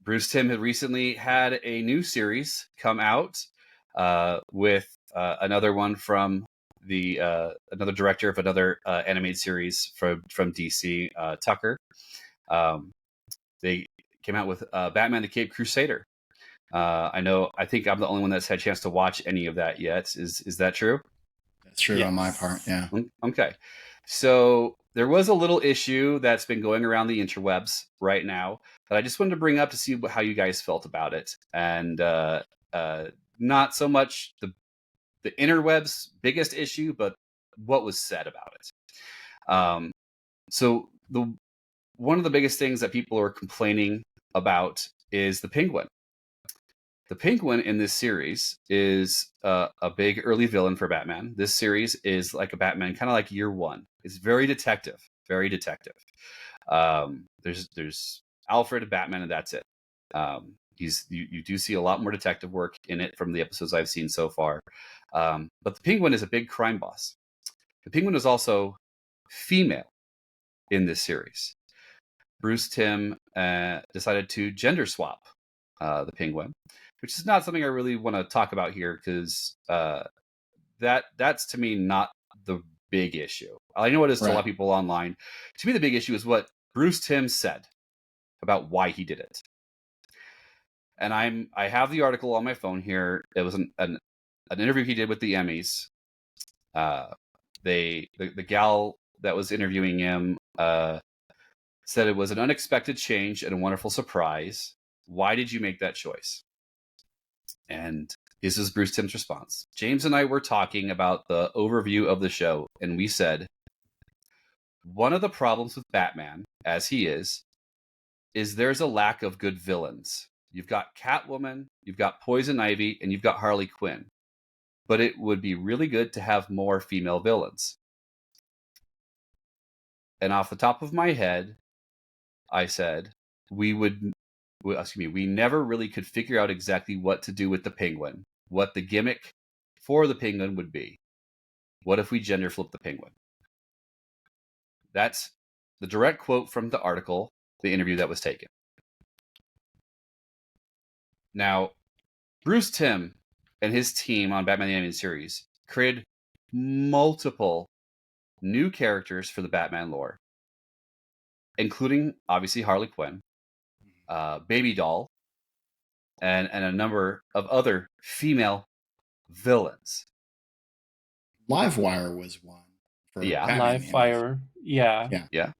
Bruce Timm had recently had a new series come out with another one from the another director of another animated series from DC, Tucker. They came out with Batman the Caped Crusader. I think I'm the only one that's had a chance to watch any of that yet. Is that true? That's true on my part, yeah. Okay. So there was a little issue that's been going around the interwebs right now that I just wanted to bring up to see how you guys felt about it. And not so much the interwebs' biggest issue, but what was said about it. So one of the biggest things that people are complaining about is the Penguin. The Penguin in this series is a big early villain for Batman. This series is like a Batman, kind of like Year One. It's very detective, very detective. There's Alfred, Batman, and that's it. You do see a lot more detective work in it from the episodes I've seen so far. But the Penguin is a big crime boss. The Penguin is also female in this series. Bruce Timm decided to gender swap the Penguin, which is not something I really want to talk about here because that's to me not the big issue. I know it is to a lot of people online. To me, the big issue is what Bruce Timm said about why he did it. And I have the article on my phone here. It was an interview he did with the Emmys. The gal that was interviewing him said it was an unexpected change and a wonderful surprise. Why did you make that choice? And this is Bruce Timm's response. James and I were talking about the overview of the show, and we said, one of the problems with Batman, as he is there's a lack of good villains. You've got Catwoman, you've got Poison Ivy, and you've got Harley Quinn. But it would be really good to have more female villains. And off the top of my head, I said, we never really could figure out exactly what to do with the Penguin, what the gimmick for the Penguin would be. What if we gender flip the Penguin? That's the direct quote from the article, the interview that was taken. Now, Bruce Timm and his team on Batman the Animated Series created multiple new characters for the Batman lore, including, obviously, Harley Quinn, Baby Doll, and a number of other female villains. Livewire was one. Livewire. Yeah.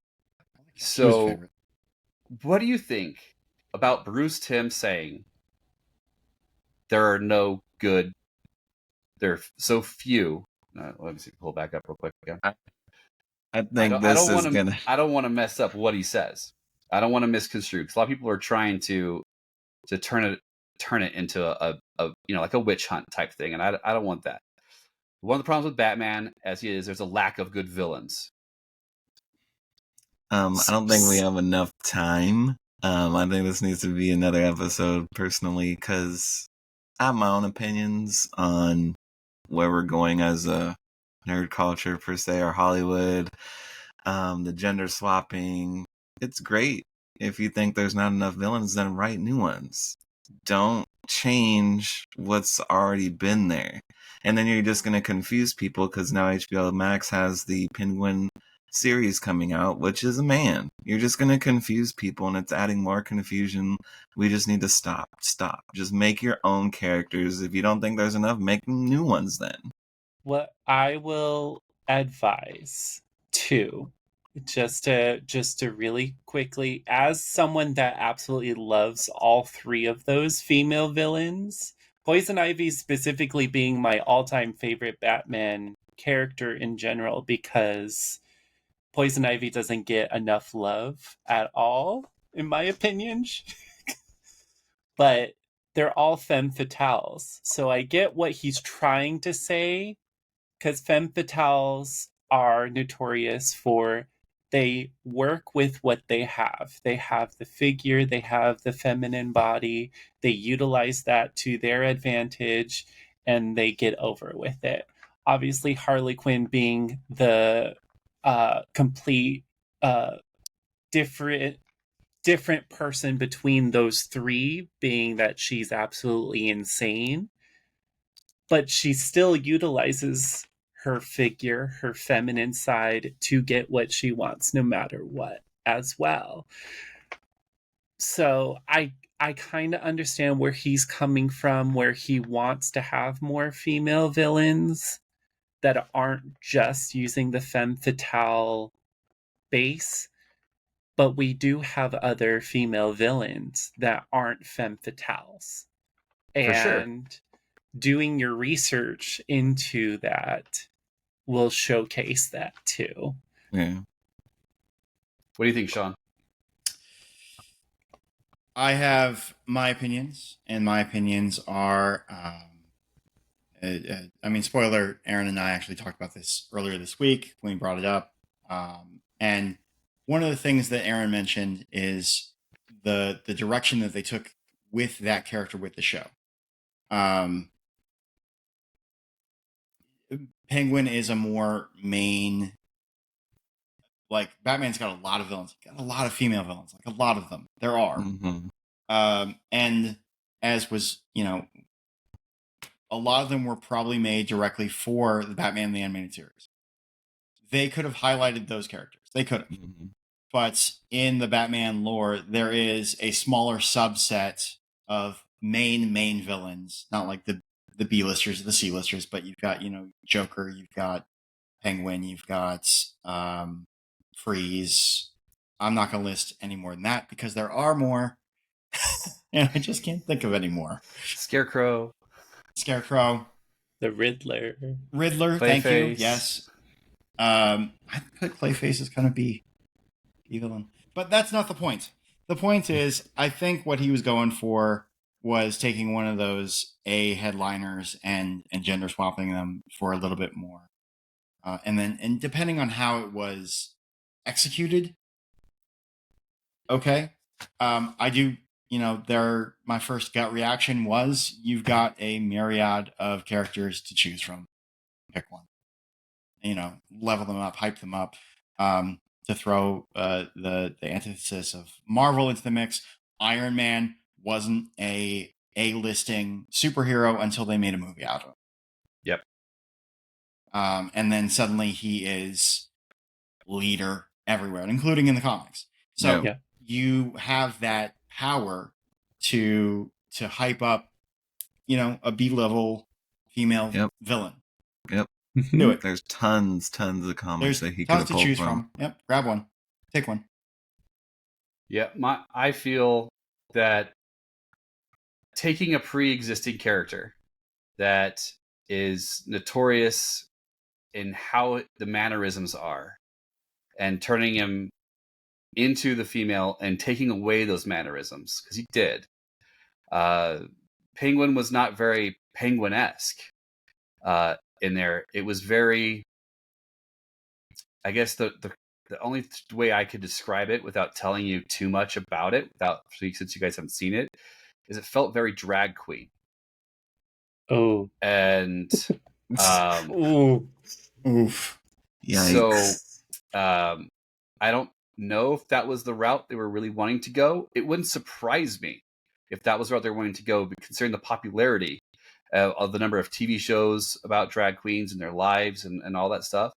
So, what do you think about Bruce Timm saying there are no good, there are so few? Let me see, pull back up real quick again. I think I don't want to mess up what he says. I don't want to misconstrue because a lot of people are trying to turn it into a like a witch hunt type thing, and I don't want that. One of the problems with Batman, as he is, there's a lack of good villains. I don't think we have enough time. I think this needs to be another episode, personally, because I have my own opinions on where we're going as a nerd culture, per se, or Hollywood. The gender swapping, it's great. If you think there's not enough villains, then write new ones. Don't change what's already been there. And then you're just going to confuse people because now HBO Max has the Penguin series coming out, which is a man. You're just going to confuse people and it's adding more confusion. We just need to stop. Just make your own characters. If you don't think there's enough, make new ones then. What I will advise too, just to really quickly, as someone that absolutely loves all three of those female villains, Poison Ivy specifically being my all-time favorite Batman character in general, because Poison Ivy doesn't get enough love at all, in my opinion. But they're all femme fatales. So I get what he's trying to say, because femme fatales are notorious for they work with what they have. They have the figure, they have the feminine body, they utilize that to their advantage, and they get over with it. Obviously, Harley Quinn being the complete different different person between those three, being that she's absolutely insane, but she still utilizes her figure, her feminine side, to get what she wants no matter what as well. So I kind of understand where he's coming from, where he wants to have more female villains that aren't just using the femme fatale base, but we do have other female villains that aren't femme fatales. For sure. And doing your research into that will showcase that too. Yeah. What do you think, Sean? I have my opinions, and my opinions are, I mean, spoiler, Aaron and I actually talked about this earlier this week when we brought it up. And one of the things that Aaron mentioned is the direction that they took with that character with the show. Penguin is a more main, like, Batman's got a lot of villains, got a lot of female villains, like a lot of them. There are. Mm-hmm. And as was, a lot of them were probably made directly for the Batman the Animated Series. They could have highlighted those characters. They could have. Mm-hmm. But in the Batman lore, there is a smaller subset of main villains, not like the B-listers or the C-listers, but you've got, Joker, you've got Penguin, you've got Freeze. I'm not going to list any more than that because there are more. And I just can't think of any more. Scarecrow. The Riddler. Thank you. Clayface. Yes. I put Clayface as kind of B villain. But that's not the point. The point is, I think what he was going for was taking one of those A headliners and gender swapping them for a little bit more. And depending on how it was executed, okay. I do, my first gut reaction was you've got a myriad of characters to choose from. Pick one. Level them up, hype them up. To throw the antithesis of Marvel into the mix, Iron Man wasn't a A-listing superhero until they made a movie out of him. Yep. And then suddenly he is leader everywhere, including in the comics. So Yeah. you have that power to hype up, a B-level female villain. Yep. Do it. There's tons of comics that he could have tons to pulled choose from. Yep. Grab one. Take one. Yeah, I feel that taking a pre-existing character that is notorious in how the mannerisms are and turning him into the female and taking away those mannerisms, because he did. Penguin was not very Penguin-esque in there. It was very, I guess the only way I could describe it without telling you too much about it, since you guys haven't seen it, is it felt very drag queen. Oh. And Ooh. Oof. Yikes. So I don't know if that was the route they were really wanting to go. It wouldn't surprise me if that was the route they were wanting to go, but considering the popularity of the number of TV shows about drag queens and their lives and all that stuff.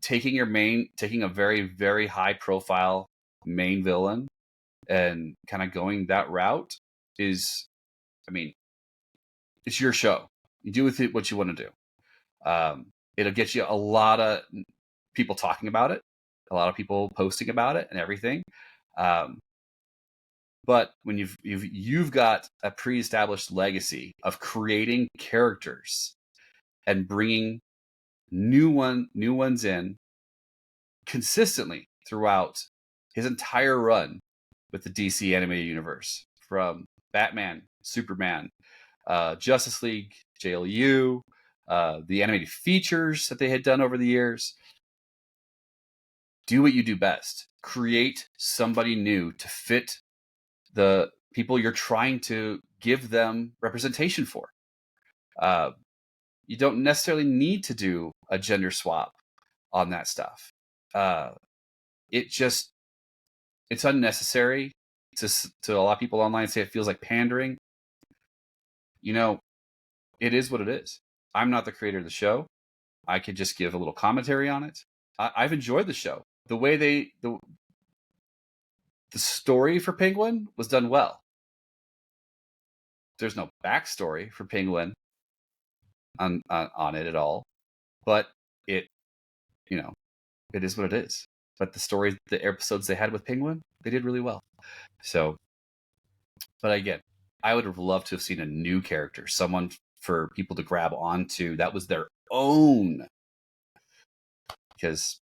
Taking a very, very high profile main villain and kind of going that route is, it's your show. You do with it what you want to do. It'll get you a lot of people talking about it, a lot of people posting about it and everything. But when you've got a pre-established legacy of creating characters and bringing new ones in consistently throughout his entire run with the DC animated universe, from Batman, Superman, Justice League, JLU, the animated features that they had done over the years. Do what you do best. Create somebody new to fit the people you're trying to give them representation for. You don't necessarily need to do a gender swap on that stuff. It just it's unnecessary to a lot of people online say it feels like pandering. You know, it is what it is. I'm not the creator of the show. I could just give a little commentary on it. I've enjoyed the show. The way the story for Penguin was done well. There's no backstory for Penguin on it at all, but it, you know, it is what it is. But the episodes they had with Penguin, they did really well. So, but again, I would have loved to have seen a new character, someone for people to grab onto that was their own, because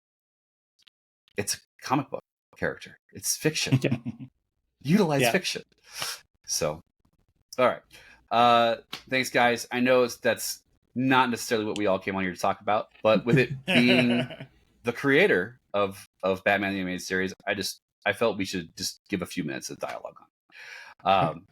it's a comic book character. It's fiction. Yeah. Utilize Yeah. fiction. So, all right. Thanks, guys. I know that's not necessarily what we all came on here to talk about, but with it being the creator of Batman the Animated Series, I felt we should just give a few minutes of dialogue on it.